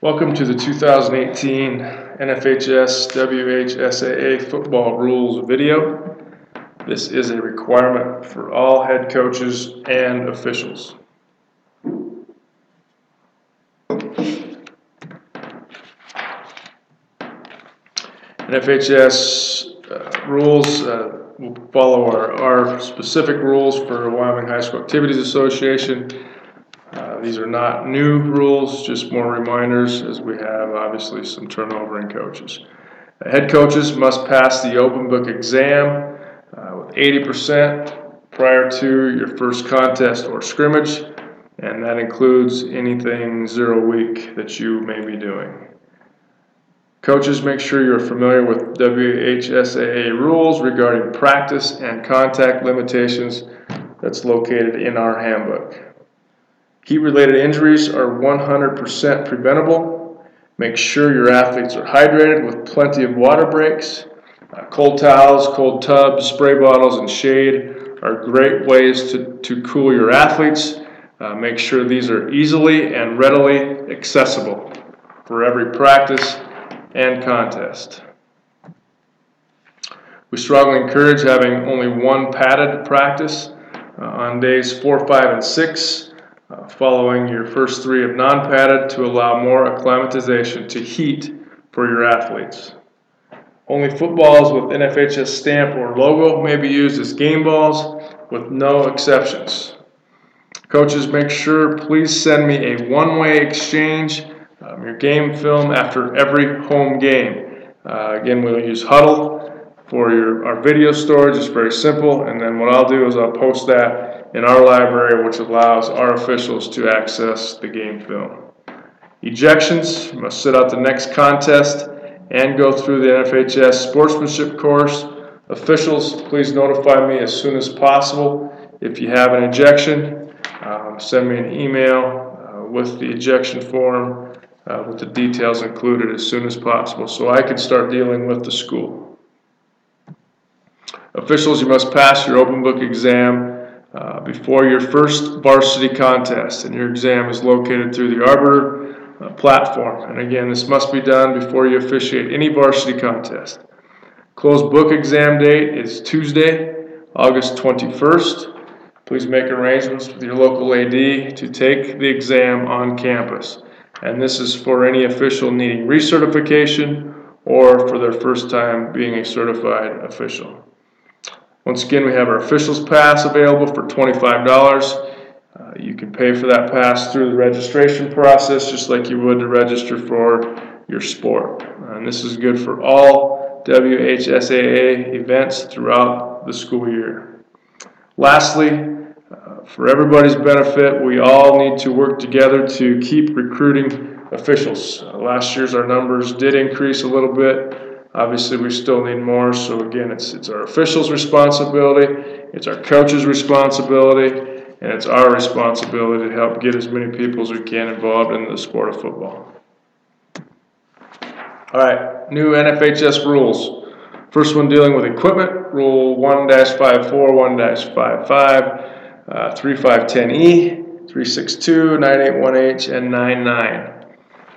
Welcome to the 2018 NFHS WHSAA football rules video. This is a requirement for all head coaches and officials. NFHS rules will follow our specific rules for Wyoming High School Activities Association. These are not new rules, just more reminders as we have obviously some turnover in coaches. Head coaches must pass the open book exam with 80% prior to your first contest or scrimmage, and that includes anything 0 week that you may be doing. Coaches, make sure you're familiar with WHSAA rules regarding practice and contact limitations that's located in our handbook. Heat-related injuries are 100% preventable. Make sure your athletes are hydrated with plenty of water breaks. Cold towels, cold tubs, spray bottles, and shade are great ways to cool your athletes. Make sure these are easily and readily accessible for every practice and contest. We strongly encourage having only one padded practice on days 4, 5, and 6. Following your first 3 of non-padded to allow more acclimatization to heat for your athletes. Only footballs with NFHS stamp or logo may be used as game balls with no exceptions. Coaches, make sure please send me a one-way exchange, your game film after every home game. Again, we'll use Huddle for our video storage. It's very simple, and then what I'll do is I'll post that in our library, which allows our officials to access the game film. Ejections, you must sit out the next contest and go through the NFHS sportsmanship course. Officials, please notify me as soon as possible if you have an ejection. Send me an email with the ejection form with the details included as soon as possible so I can start dealing with the school. Officials, you must pass your open book exam before your first varsity contest, and your exam is located through the arbiter platform. And again, this must be done before you officiate any varsity contest. Closed book exam date is Tuesday, August 21st. Please make arrangements with your local AD to take the exam on campus. And this is for any official needing recertification or for their first time being a certified official. Once again, we have our officials pass available for $25. You can pay for that pass through the registration process just like you would to register for your sport. And this is good for all WHSAA events throughout the school year. Lastly, for everybody's benefit, we all need to work together to keep recruiting officials. Last year's our numbers did increase a little bit. Obviously, we still need more, so again, it's our officials' responsibility, it's our coaches' responsibility, and it's our responsibility to help get as many people as we can involved in the sport of football. All right, new NFHS rules. First one dealing with equipment, Rule 1-54, 1-55, 3510E, 362, 981H, and 99.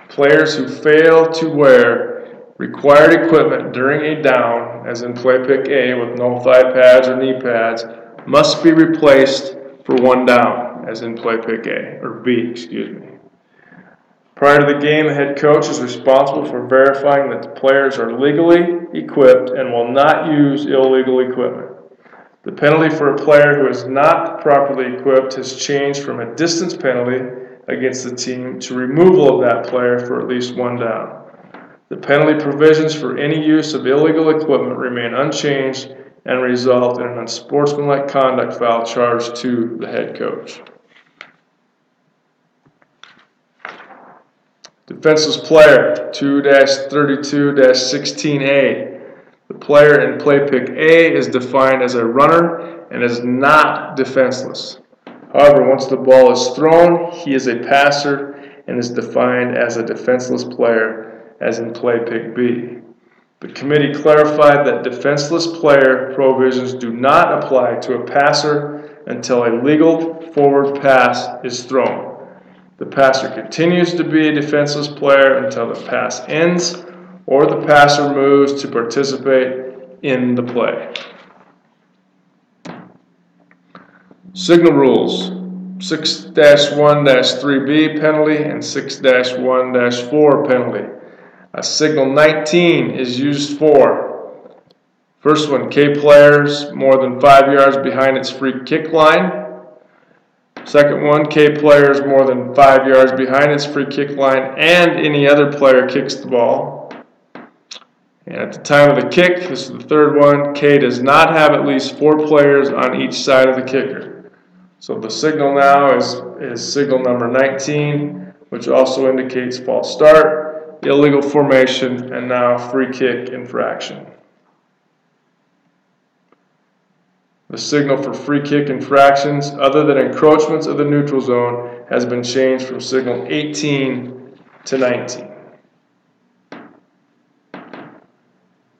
Players who fail to wear required equipment during a down, as in play pick A with no thigh pads or knee pads, must be replaced for one down, as in play pick A, or B, excuse me. Prior to the game, the head coach is responsible for verifying that the players are legally equipped and will not use illegal equipment. The penalty for a player who is not properly equipped has changed from a distance penalty against the team to removal of that player for at least one down. The penalty provisions for any use of illegal equipment remain unchanged and result in an unsportsmanlike conduct foul charged to the head coach. Defenseless player 2-32-16A. The player in play pick A is defined as a runner and is not defenseless. However, once the ball is thrown, he is a passer and is defined as a defenseless player, as in play pick B. The committee clarified that defenseless player provisions do not apply to a passer until a legal forward pass is thrown. The passer continues to be a defenseless player until the pass ends or the passer moves to participate in the play. Signal rules: 6-1-3B penalty and 6-1-4 penalty. Signal 19 is used for, first one, K players more than 5 yards behind its free kick line. Second one, K players more than 5 yards behind its free kick line and any other player kicks the ball. And at the time of the kick, this is the third one, K does not have at least 4 players on each side of the kicker. So the signal now is signal number 19, which also indicates false start, illegal formation, and now free kick infraction. The signal for free kick infractions, other than encroachments of the neutral zone, has been changed from signal 18 to 19.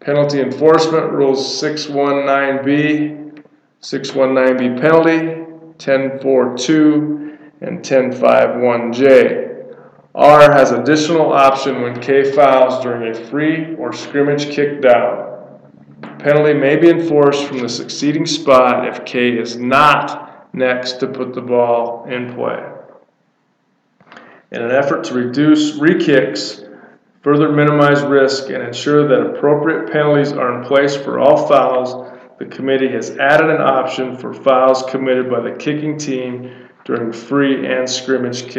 Penalty enforcement rules 619B, 619B penalty, 1042, and 1051J. R has additional option when K fouls during a free or scrimmage kick down. Penalty may be enforced from the succeeding spot if K is not next to put the ball in play. In an effort to reduce re-kicks, further minimize risk, and ensure that appropriate penalties are in place for all fouls, the committee has added an option for fouls committed by the kicking team during free and scrimmage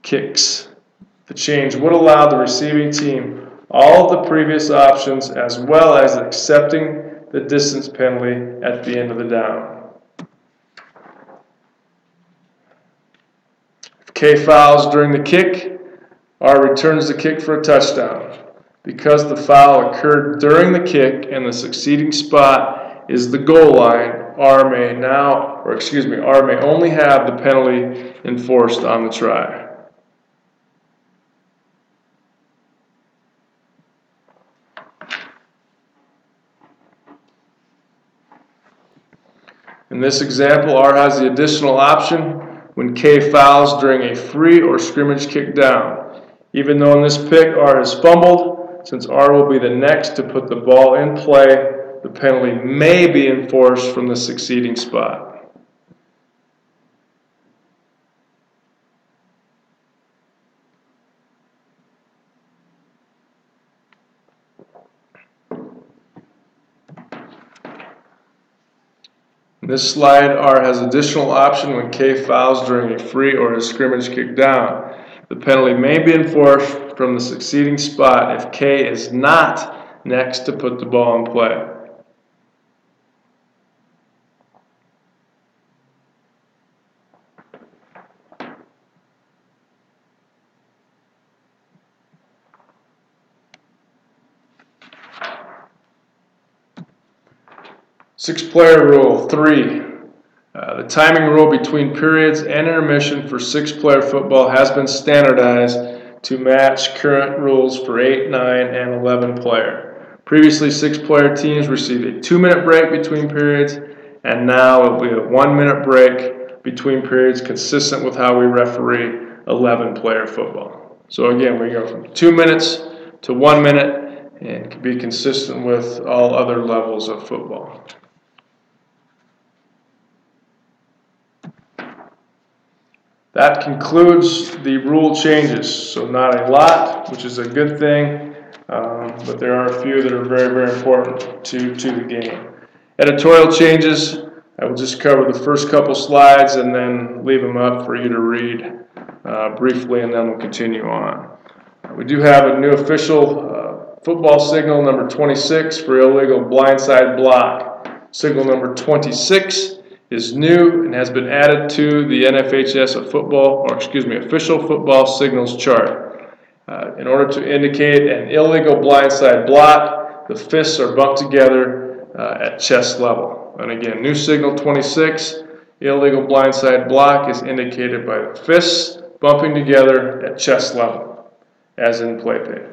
kicks. The change would allow the receiving team all of the previous options as well as accepting the distance penalty at the end of the down. If K fouls during the kick, R returns the kick for a touchdown. Because the foul occurred during the kick and the succeeding spot is the goal line, R may only have the penalty enforced on the try. In this example, R has the additional option when K fouls during a free or scrimmage kick down. Even though in this pick R has fumbled, since R will be the next to put the ball in play, the penalty may be enforced from the succeeding spot. In this slide, R has additional option when K fouls during a free or a scrimmage kick down. The penalty may be enforced from the succeeding spot if K is not next to put the ball in play. Six-player rule 3. The timing rule between periods and intermission for 6-player football has been standardized to match current rules for 8, 9, and 11 player. Previously, 6-player teams received a 2-minute break between periods, and now it will be a 1-minute break between periods, consistent with how we referee 11-player football. So again, we go from 2 minutes to 1 minute, and can be consistent with all other levels of football. That concludes the rule changes. So not a lot, which is a good thing, but there are a few that are very, very important to the game. Editorial changes, I will just cover the first couple slides and then leave them up for you to read briefly, and then we'll continue on. We do have a new official football signal, number 26, for illegal blindside block. Signal number 26 is new and has been added to the NFHS official football signals chart. In order to indicate an illegal blindside block, the fists are bumped together at chest level. And again, new signal 26, illegal blindside block is indicated by the fists bumping together at chest level, as in play pay.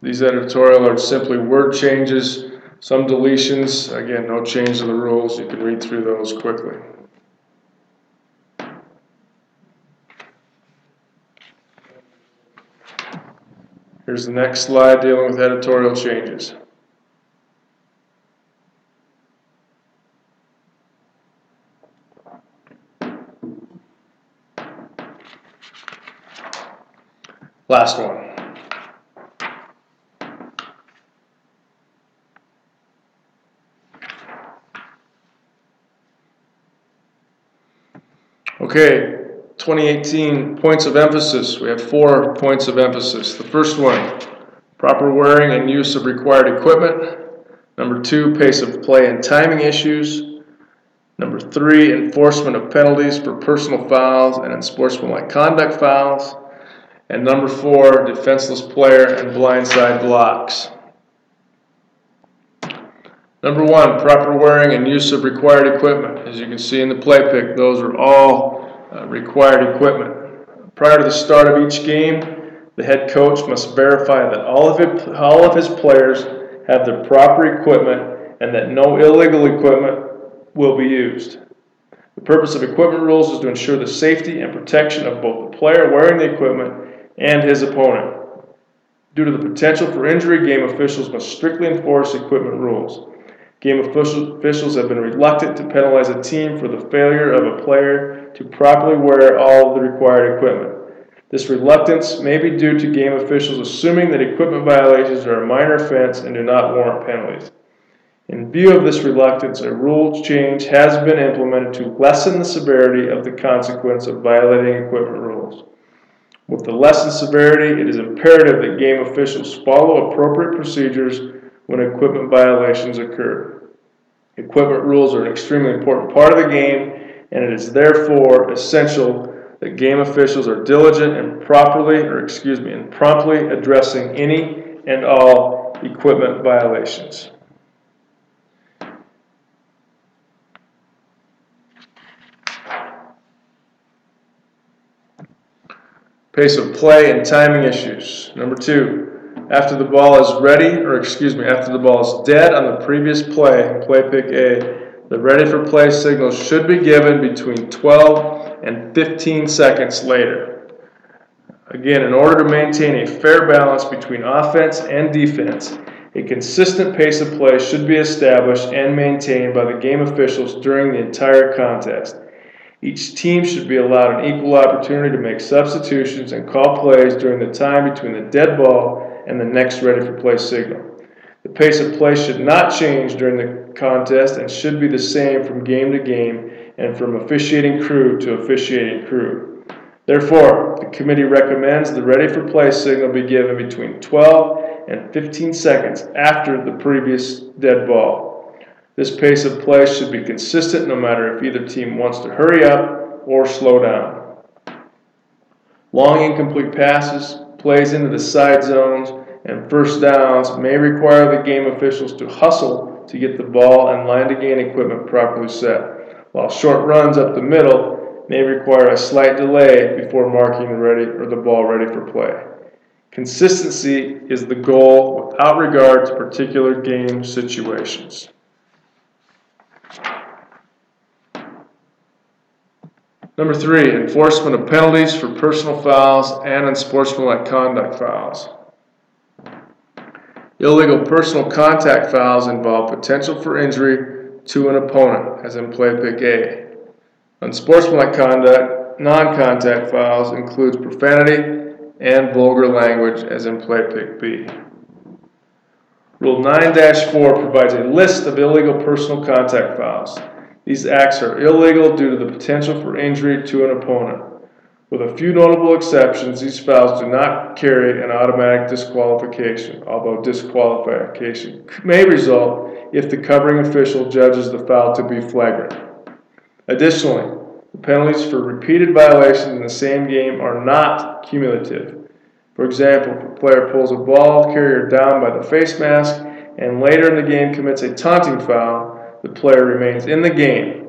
These editorial are simply word changes. Some deletions, again, no change to the rules. You can read through those quickly. Here's the next slide dealing with editorial changes. Last one. Okay, 2018 points of emphasis. We have 4 points of emphasis. The first one, proper wearing and use of required equipment. Number 2, pace of play and timing issues. Number 3, enforcement of penalties for personal fouls and unsportsmanlike conduct fouls. And number 4, defenseless player and blindside blocks. Number 1, proper wearing and use of required equipment. As you can see in the play pick, those are all required equipment. Prior to the start of each game, the head coach must verify that all of his players have the proper equipment and that no illegal equipment will be used. The purpose of equipment rules is to ensure the safety and protection of both the player wearing the equipment and his opponent. Due to the potential for injury, game officials must strictly enforce equipment rules. Game officials have been reluctant to penalize a team for the failure of a player to properly wear all of the required equipment. This reluctance may be due to game officials assuming that equipment violations are a minor offense and do not warrant penalties. In view of this reluctance, a rule change has been implemented to lessen the severity of the consequence of violating equipment rules. With the lessened severity, it is imperative that game officials follow appropriate procedures when equipment violations occur. Equipment rules are an extremely important part of the game, and it is therefore essential that game officials are diligent in promptly addressing any and all equipment violations. Pace of play and timing issues. Number 2, after the ball is after the ball is dead on the previous play, play pick A, the ready for play signal should be given between 12 and 15 seconds later. Again, in order to maintain a fair balance between offense and defense, a consistent pace of play should be established and maintained by the game officials during the entire contest. Each team should be allowed an equal opportunity to make substitutions and call plays during the time between the dead ball and the next ready for play signal. The pace of play should not change during the contest and should be the same from game to game and from officiating crew to officiating crew. Therefore, the committee recommends the ready for play signal be given between 12 and 15 seconds after the previous dead ball. This pace of play should be consistent no matter if either team wants to hurry up or slow down. Long incomplete passes, plays into the side zones, and first downs may require the game officials to hustle to get the ball and line to gain equipment properly set, while short runs up the middle may require a slight delay before marking the ball ready for play. Consistency is the goal without regard to particular game situations. Number 3, enforcement of penalties for personal fouls and unsportsmanlike conduct fouls. Illegal personal contact fouls involve potential for injury to an opponent, as in play pick A. Unsportsmanlike conduct, non-contact fouls includes profanity and vulgar language, as in play pick B. Rule 9-4 provides a list of illegal personal contact fouls. These acts are illegal due to the potential for injury to an opponent. With a few notable exceptions, these fouls do not carry an automatic disqualification, although disqualification may result if the covering official judges the foul to be flagrant. Additionally, the penalties for repeated violations in the same game are not cumulative. For example, if a player pulls a ball carrier down by the face mask and later in the game commits a taunting foul, the player remains in the game.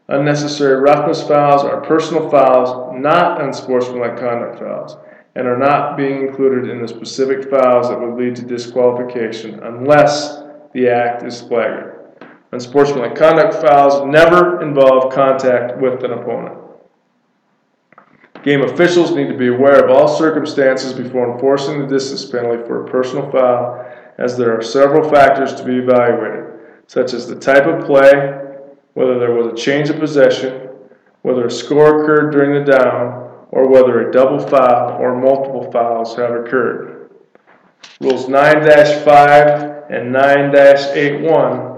Unnecessary roughness fouls are personal fouls, not unsportsmanlike conduct fouls, and are not being included in the specific fouls that would lead to disqualification unless the act is flagrant. Unsportsmanlike conduct fouls never involve contact with an opponent. Game officials need to be aware of all circumstances before enforcing the distance penalty for a personal foul, as there are several factors to be evaluated, such as the type of play, whether there was a change of possession, whether a score occurred during the down, or whether a double foul or multiple fouls have occurred. Rules 9-5 and 9-81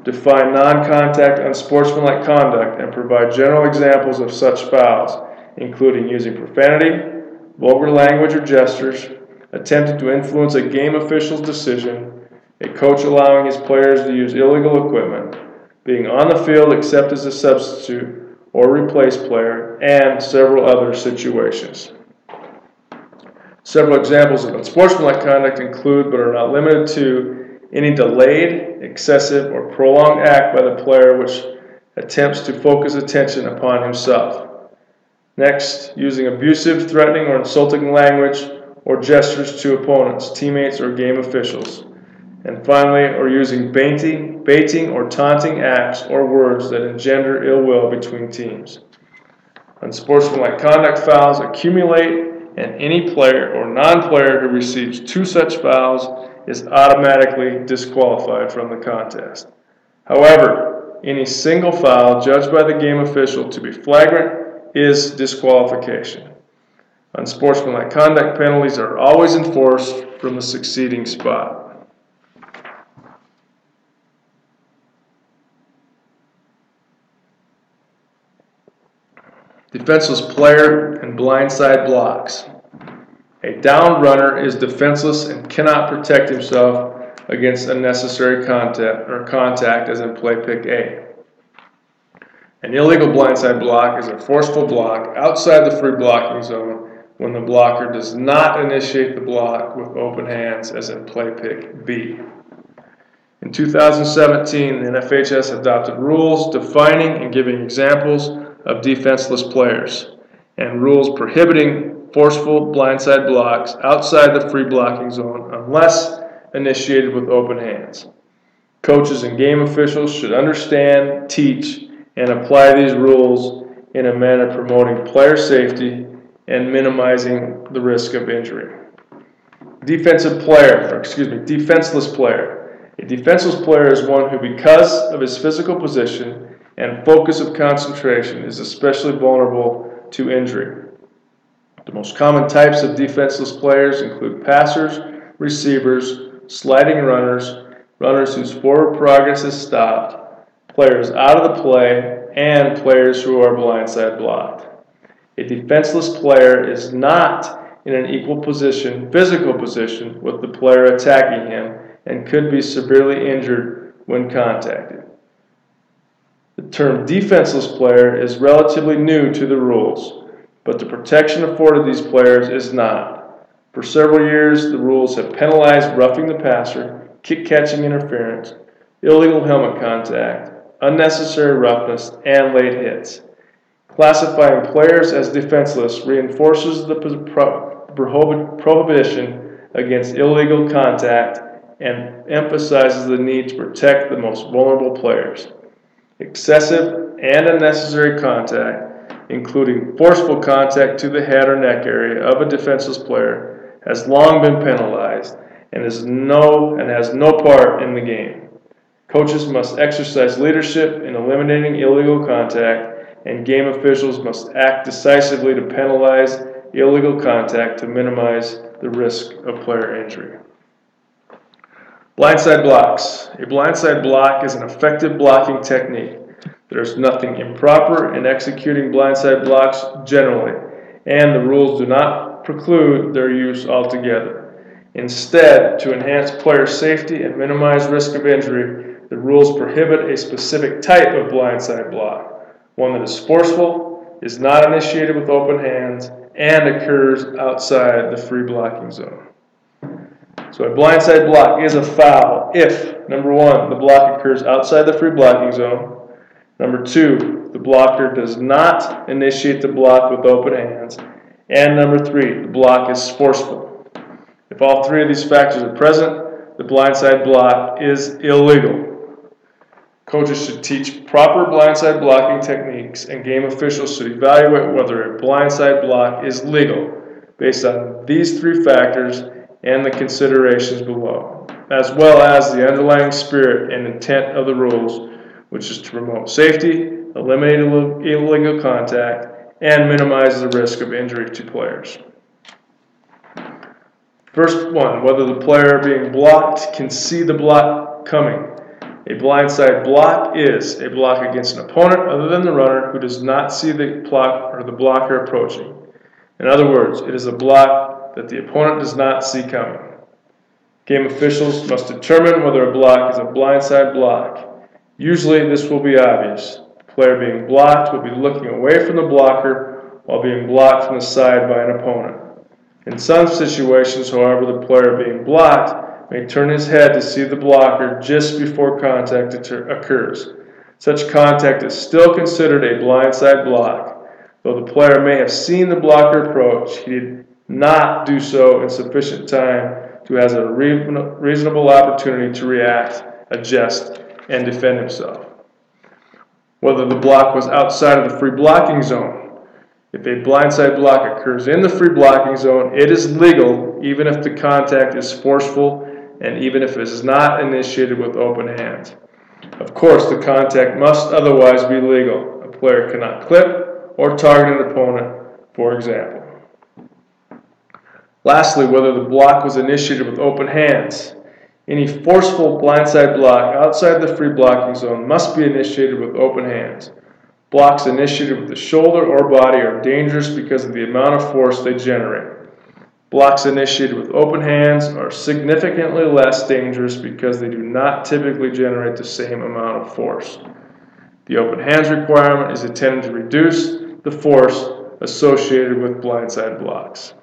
define non-contact unsportsmanlike conduct and provide general examples of such fouls, including using profanity, vulgar language or gestures, attempting to influence a game official's decision, a coach allowing his players to use illegal equipment, being on the field except as a substitute or replace player, and several other situations. Several examples of unsportsmanlike conduct include, but are not limited to, any delayed, excessive, or prolonged act by the player which attempts to focus attention upon himself. Next, using abusive, threatening, or insulting language or gestures to opponents, teammates, or game officials. And finally, or using baiting or taunting acts or words that engender ill will between teams. Unsportsmanlike conduct fouls accumulate, and any player or non-player who receives 2 such fouls is automatically disqualified from the contest. However, any single foul judged by the game official to be flagrant is disqualification. Unsportsmanlike conduct penalties are always enforced from the succeeding spot. Defenseless player and blindside blocks. A downed runner is defenseless and cannot protect himself against unnecessary contact as in play pick A. An illegal blindside block is a forceful block outside the free blocking zone when the blocker does not initiate the block with open hands as in play pick B. In 2017, the NFHS adopted rules defining and giving examples of defenseless players and rules prohibiting forceful blindside blocks outside the free blocking zone unless initiated with open hands. Coaches and game officials should understand, teach, and apply these rules in a manner promoting player safety and minimizing the risk of injury. Defenseless player. A defenseless player is one who, because of his physical position and focus of concentration, is especially vulnerable to injury. The most common types of defenseless players include passers, receivers, sliding runners, runners whose forward progress is stopped, players out of the play, and players who are blindside blocked. A defenseless player is not in an equal physical position with the player attacking him and could be severely injured when contacted. The term defenseless player is relatively new to the rules, but the protection afforded these players is not. For several years, the rules have penalized roughing the passer, kick-catching interference, illegal helmet contact, unnecessary roughness, and late hits. Classifying players as defenseless reinforces the prohibition against illegal contact and emphasizes the need to protect the most vulnerable players. Excessive and unnecessary contact, including forceful contact to the head or neck area of a defenseless player, has long been penalized and has no part in the game. Coaches must exercise leadership in eliminating illegal contact, and game officials must act decisively to penalize illegal contact to minimize the risk of player injury. Blindside blocks. A blindside block is an effective blocking technique. There is nothing improper in executing blindside blocks generally, and the rules do not preclude their use altogether. Instead, to enhance player safety and minimize risk of injury, the rules prohibit a specific type of blindside block, one that is forceful, is not initiated with open hands, and occurs outside the free blocking zone. So a blindside block is a foul if, number 1, the block occurs outside the free blocking zone, number 2, the blocker does not initiate the block with open hands, and number 3, the block is forceful. If all 3 of these factors are present, the blindside block is illegal. Coaches should teach proper blindside blocking techniques, and game officials should evaluate whether a blindside block is legal based on these three factors and the considerations below, as well as the underlying spirit and intent of the rules, which is to promote safety, eliminate illegal contact, and minimize the risk of injury to players. First one, whether the player being blocked can see the block coming. A blindside block is a block against an opponent other than the runner who does not see the block or the blocker approaching. In other words, it is a block that the opponent does not see coming. Game officials must determine whether a block is a blindside block. Usually this will be obvious. The player being blocked will be looking away from the blocker while being blocked from the side by an opponent. In some situations, however, the player being blocked may turn his head to see the blocker just before contact occurs. Such contact is still considered a blindside block. Though the player may have seen the blocker approach, he did not do so in sufficient time to have a reasonable opportunity to react, adjust, and defend himself. Whether the block was outside of the free blocking zone. If a blindside block occurs in the free blocking zone, it is legal even if the contact is forceful and even if it is not initiated with open hands. Of course, the contact must otherwise be legal. A player cannot clip or target an opponent, for example. Lastly, whether the block was initiated with open hands. Any forceful blindside block outside the free blocking zone must be initiated with open hands. Blocks initiated with the shoulder or body are dangerous because of the amount of force they generate. Blocks initiated with open hands are significantly less dangerous because they do not typically generate the same amount of force. The open hands requirement is intended to reduce the force associated with blindside blocks.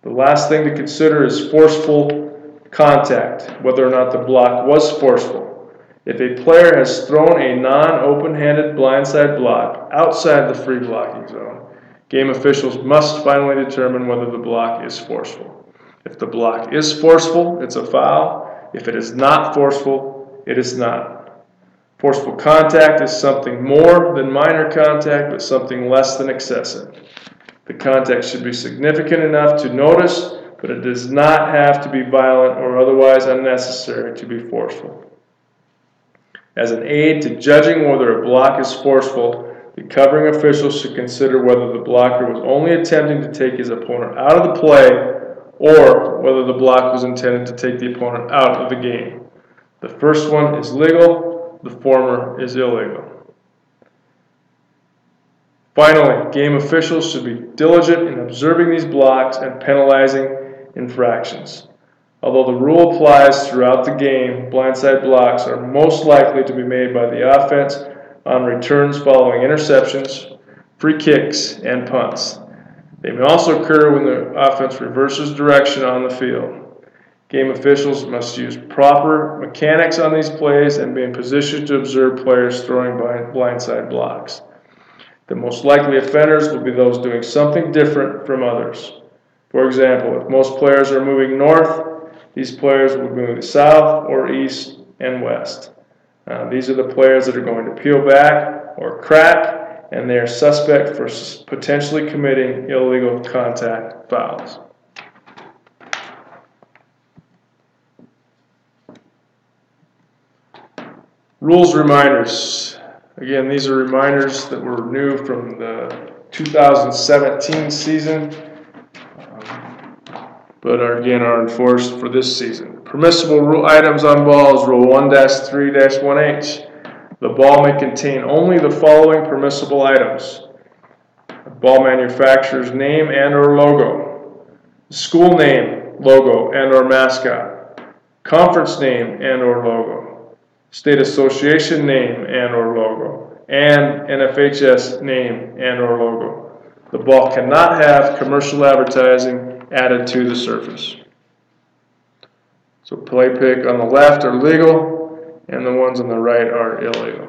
The last thing to consider is forceful contact, whether or not the block was forceful. If a player has thrown a non-open-handed blindside block outside the free blocking zone, game officials must finally determine whether the block is forceful. If the block is forceful, it's a foul. If it is not forceful, it is not. Forceful contact is something more than minor contact, but something less than excessive. The contact should be significant enough to notice, but it does not have to be violent or otherwise unnecessary to be forceful. As an aid to judging whether a block is forceful, the covering official should consider whether the blocker was only attempting to take his opponent out of the play or whether the block was intended to take the opponent out of the game. The first one is legal, the former is illegal. Finally, game officials should be diligent in observing these blocks and penalizing infractions. Although the rule applies throughout the game, blindside blocks are most likely to be made by the offense on returns following interceptions, free kicks, and punts. They may also occur when the offense reverses direction on the field. Game officials must use proper mechanics on these plays and be in position to observe players throwing blindside blocks. The most likely offenders will be those doing something different from others. For example, if most players are moving north, these players will be moving south or east and west. These are the players that are going to peel back or crack, and they are suspect for potentially committing illegal contact fouls. Rules reminders. Again, these are reminders that were new from the 2017 season, but are enforced for this season. Permissible rule items on balls, Rule 1-3-1H. The ball may contain only the following permissible items: the ball manufacturer's name and or logo, school name, logo, and or mascot, conference name and or logo, state association name and or logo, and NFHS name and or logo. The ball cannot have commercial advertising added to the surface. So play pick on the left are legal, and the ones on the right are illegal.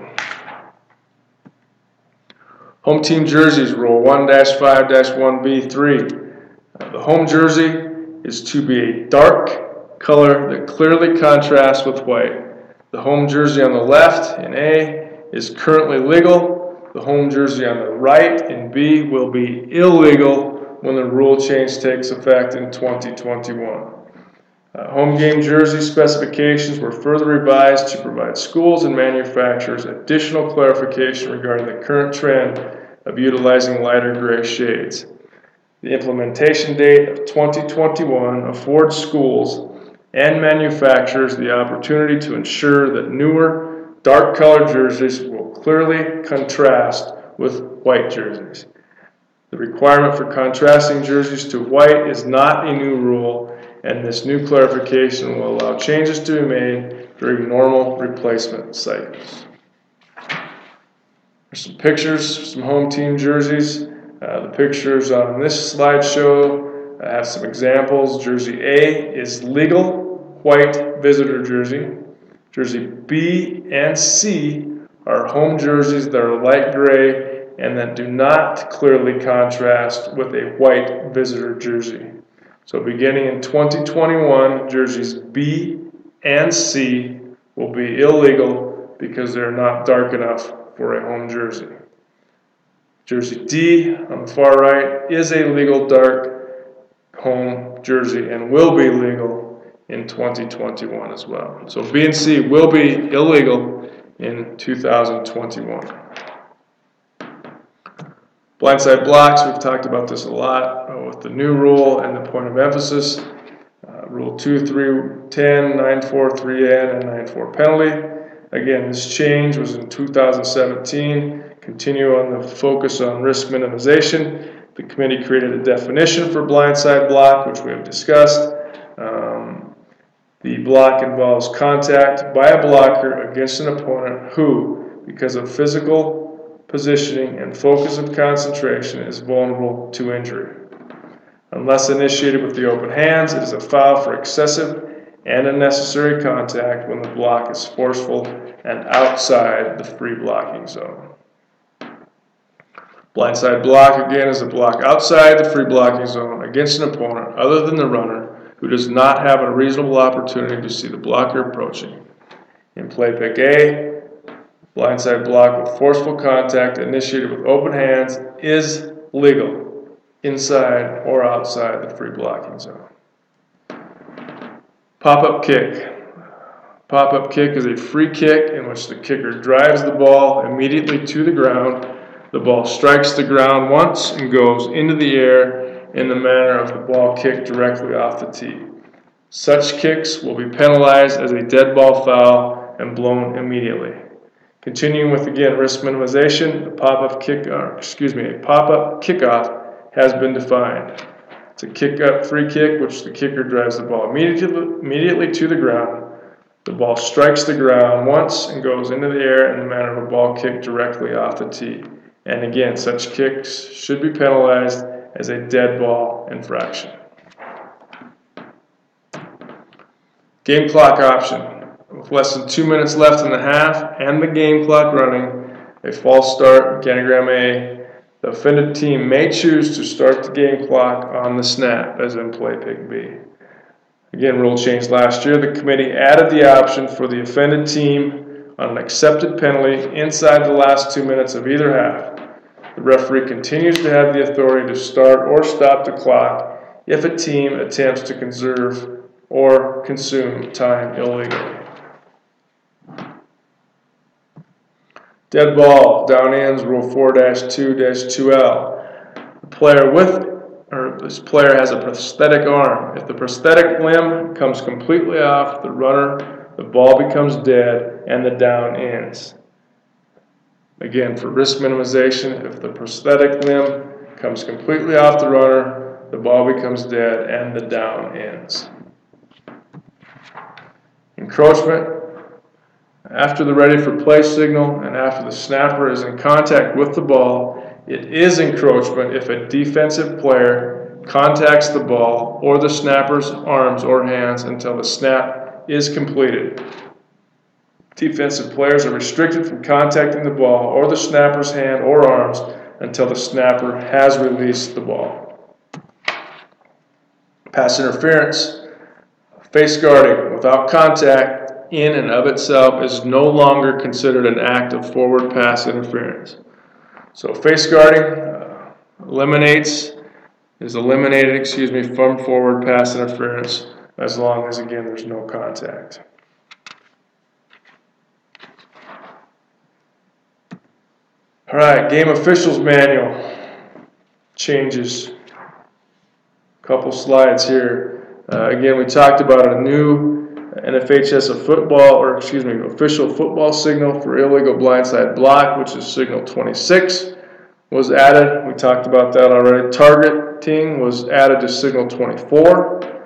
Home team jerseys, Rule 1-5-1B3. The home jersey is to be a dark color that clearly contrasts with white. The home jersey on the left in A is currently legal. The home jersey on the right in B will be illegal when the rule change takes effect in 2021. Home game jersey specifications were further revised to provide schools and manufacturers additional clarification regarding the current trend of utilizing lighter gray shades. The implementation date of 2021 affords schools and manufacturers the opportunity to ensure that newer, dark-colored jerseys will clearly contrast with white jerseys. The requirement for contrasting jerseys to white is not a new rule, and this new clarification will allow changes to be made during normal replacement cycles. There's some pictures, some home team jerseys. The pictures on this slideshow have some examples. Jersey A is legal, white visitor jersey. Jersey B and C are home jerseys that are light gray and that do not clearly contrast with a white visitor jersey. So beginning in 2021, jerseys B and C will be illegal because they're not dark enough for a home jersey. Jersey D on the far right is a legal dark home jersey and will be legal in 2021 as well. So B and C will be illegal in 2021. Blindside blocks, we've talked about this a lot with the new rule and the point of emphasis. Rule 2.3.10, 9.4.3n, and 9.4 penalty. Again, this change was in 2017. Continue on the focus on risk minimization. The committee created a definition for blindside block, which we have discussed. The block involves contact by a blocker against an opponent who, because of physical positioning and focus of concentration, is vulnerable to injury. Unless initiated with the open hands, it is a foul for excessive and unnecessary contact when the block is forceful and outside the free blocking zone. Blindside block, again, is a block outside the free blocking zone against an opponent other than the runner who does not have a reasonable opportunity to see the blocker approaching. In play pick A, blindside block with forceful contact initiated with open hands is legal inside or outside the free blocking zone. Pop-up kick. Pop-up kick is a free kick in which the kicker drives the ball immediately to the ground. The ball strikes the ground once and goes into the air in the manner of the ball kicked directly off the tee. Such kicks will be penalized as a dead ball foul and blown immediately. Continuing with, again, risk minimization, a pop-up kickoff has been defined. It's a kick-up free kick, which the kicker drives the ball immediately to the ground. The ball strikes the ground once and goes into the air in the manner of a ball kicked directly off the tee. And again, such kicks should be penalized as a dead ball infraction. Game clock option. With less than 2 minutes left in the half and the game clock running, a false start, mechanogram A, the offended team may choose to start the game clock on the snap, as in play pick B. Again, rule change last year. The committee added the option for the offended team on an accepted penalty inside the last 2 minutes of either half. The referee continues to have the authority to start or stop the clock if a team attempts to conserve or consume time illegally. Dead ball, down ends, rule 4-2-2L. This player has a prosthetic arm. If the prosthetic limb comes completely off the runner, the ball becomes dead and the down ends. Again, for risk minimization, if the prosthetic limb comes completely off the runner, the ball becomes dead and the down ends. Encroachment. After the ready for play signal and after the snapper is in contact with the ball, it is encroachment if a defensive player contacts the ball or the snapper's arms or hands until the snap is completed. Defensive players are restricted from contacting the ball or the snapper's hand or arms until the snapper has released the ball. Pass interference. Face guarding without contact in and of itself is no longer considered an act of forward pass interference. So face guarding is eliminated from forward pass interference as long as, again, there's no contact. All right, game officials manual changes. Couple slides here. Again, we talked about a new NFHS official football signal for illegal blindside block, which is signal 26, was added. We talked about that already. Targeting was added to signal 24.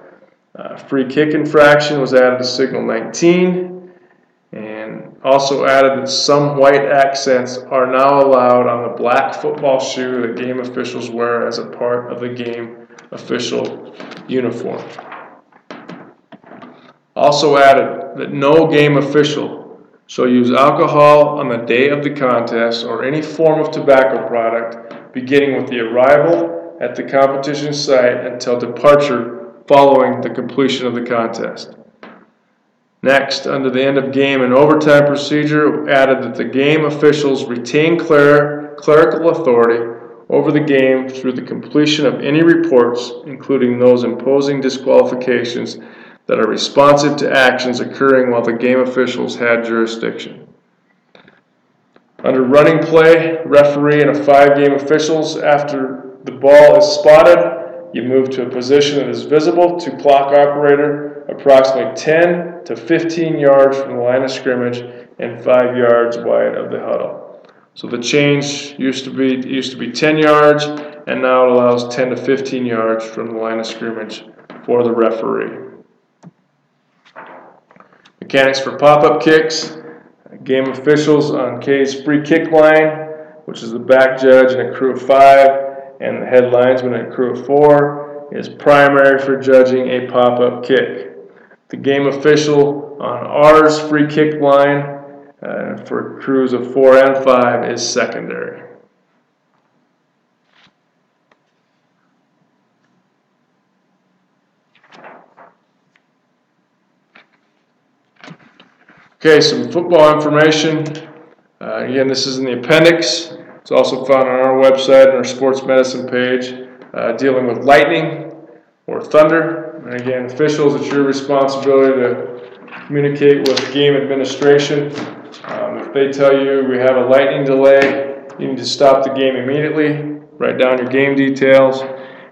Free kick infraction was added to signal 19. And also added that some white accents are now allowed on the black football shoe that game officials wear as a part of the game official uniform. Also added that no game official shall use alcohol on the day of the contest or any form of tobacco product beginning with the arrival at the competition site until departure following the completion of the contest. Next, under the end of game and overtime procedure, added that the game officials retain clerical authority over the game through the completion of any reports, including those imposing disqualifications that are responsive to actions occurring while the game officials had jurisdiction. Under running play, referee and 5 game officials, after the ball is spotted, you move to a position that is visible to clock operator approximately 10 to 15 yards from the line of scrimmage and 5 yards wide of the huddle. So the change used to be 10 yards, and now it allows 10 to 15 yards from the line of scrimmage for the referee. Mechanics for pop-up kicks. Game officials on K's free kick line, which is the back judge and a crew of 5, and the head linesman and a crew of 4, is primary for judging a pop-up kick. The game official on R's free kick line for crews of 4 and 5 is secondary. Okay, some football information. Again, this is in the appendix. It's also found on our website and our sports medicine page, dealing with lightning or thunder. And again, officials, it's your responsibility to communicate with game administration. If they tell you we have a lightning delay, you need to stop the game immediately, write down your game details,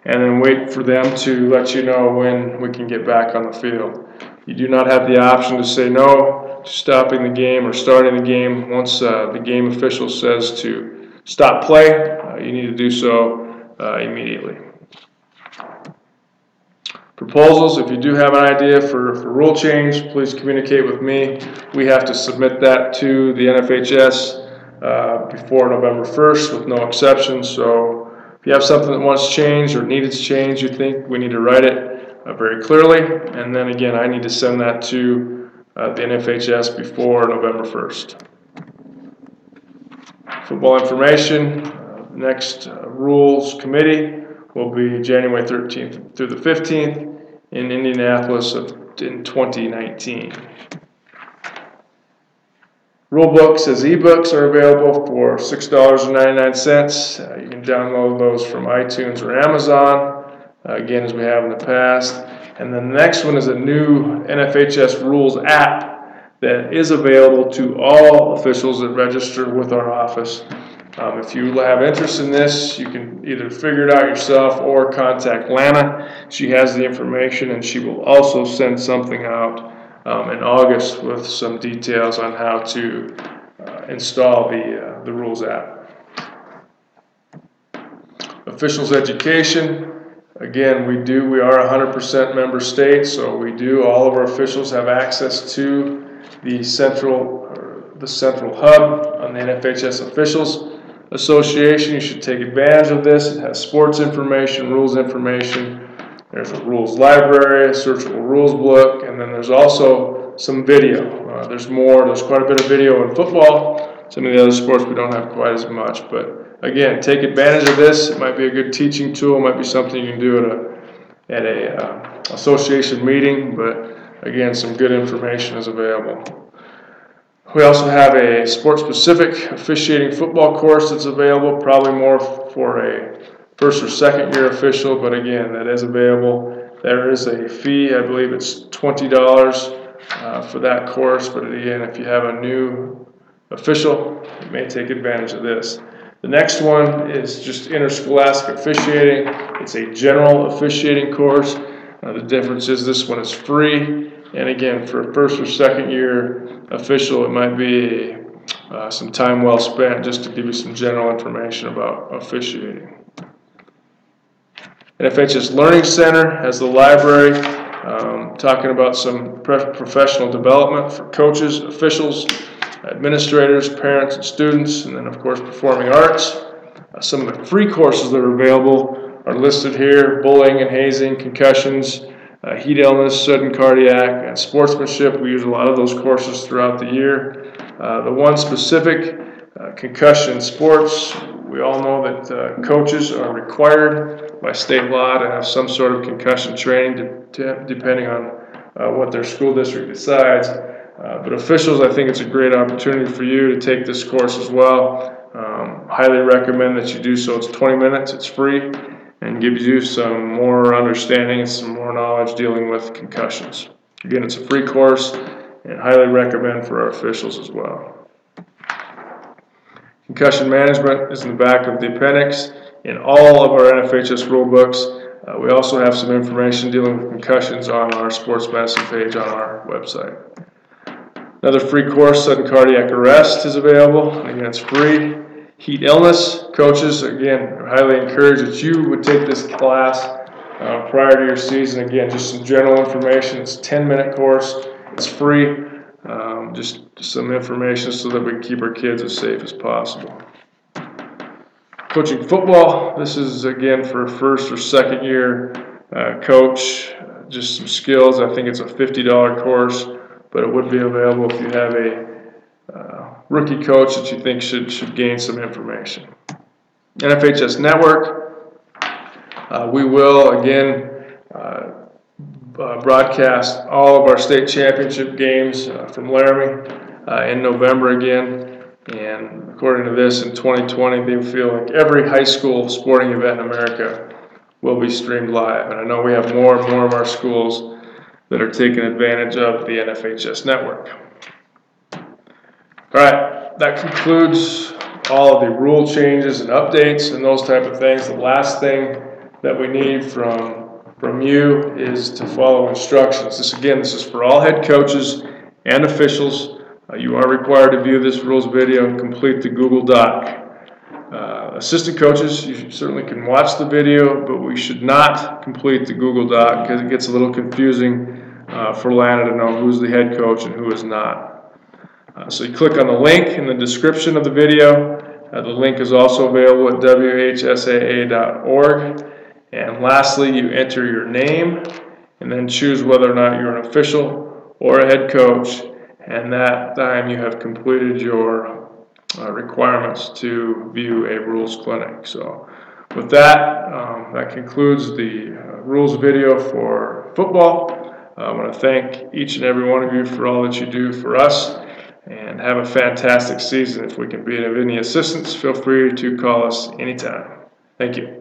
and then wait for them to let you know when we can get back on the field. You do not have the option to say no to stopping the game or starting the game. Once the game official says to stop play, you need to do so immediately. Proposals, if you do have an idea for rule change, please communicate with me. We have to submit that to the NFHS before November 1st with no exceptions. So if you have something that wants changed or needed to change, you think we need to write it very clearly. And then again, I need to send that to the NFHS before November 1st. Football information, next rules committee will be January 13th through the 15th in Indianapolis in 2019. Rule books as ebooks are available for $6.99. You can download those from iTunes or Amazon, again, as we have in the past. And then the next one is a new NFHS rules app that is available to all officials that register with our office. If you have interest in this, you can either figure it out yourself or contact Lana. She has the information, and she will also send something out in August with some details on how to install the rules app. Officials education. Again, we are a 100% member state, so all of our officials have access to the central hub on the NFHS Officials Association. You should take advantage of this. It has sports information, rules information. There's a rules library, a searchable rules book, and then there's also some video. There's quite a bit of video in football. Some of the other sports we don't have quite as much, but again, take advantage of this. It might be a good teaching tool. It might be something you can do at a association meeting, but again, some good information is available. We also have a sport-specific officiating football course that's available, probably more for a first or second year official, but again, that is available. There is a fee, I believe it's $20 for that course, but again, if you have a new official, you may take advantage of this. The next one is just interscholastic officiating. It's a general officiating course. The difference is this one is free, and again, for a first or second year official, it might be some time well spent just to give you some general information about officiating. NFHS Learning Center has the library, talking about some professional development for coaches, officials, administrators, parents, and students, and then of course performing arts. Some of the free courses that are available are listed here: bullying and hazing, concussions, heat illness, sudden cardiac, and sportsmanship. We use a lot of those courses throughout the year. The one specific, concussion sports, we all know that coaches are required by state law to have some sort of concussion training depending on what their school district decides. But officials, I think it's a great opportunity for you to take this course as well. Highly recommend that you do so. It's 20 minutes, it's free, and gives you some more understanding and some more knowledge dealing with concussions. Again, it's a free course, and highly recommend for our officials as well. Concussion management is in the back of the appendix in all of our NFHS rule books. We also have some information dealing with concussions on our sports medicine page on our website. Another free course, sudden cardiac arrest, is available. Again, it's free. Heat illness, coaches, again, highly encourage that you would take this class prior to your season. Again, just some general information. It's a 10-minute course. It's free. Just some information so that we can keep our kids as safe as possible. Coaching football, this is again for a first or second year coach. Just some skills. I think it's a $50 course, but it would be available if you have a rookie coach that you think should gain some information. NFHS Network, we will again broadcast all of our state championship games from Laramie in November again. And according to this, in 2020, they feel like every high school sporting event in America will be streamed live. And I know we have more and more of our schools that are taking advantage of the NFHS network. All right, that concludes all of the rule changes and updates and those type of things. The last thing that we need from you is to follow instructions. This is for all head coaches and officials. You are required to view this rules video and complete the Google Doc. Assistant coaches, you certainly can watch the video, but we should not complete the Google Doc because it gets a little confusing for Lana to know who's the head coach and who is not. So you click on the link in the description of the video. The link is also available at WHSAA.org. And lastly, you enter your name and then choose whether or not you're an official or a head coach. And that time you have completed your requirements to view a rules clinic. So with that, that concludes the rules video for football. I want to thank each and every one of you for all that you do for us, and have a fantastic season. If we can be of any assistance, feel free to call us anytime. Thank you.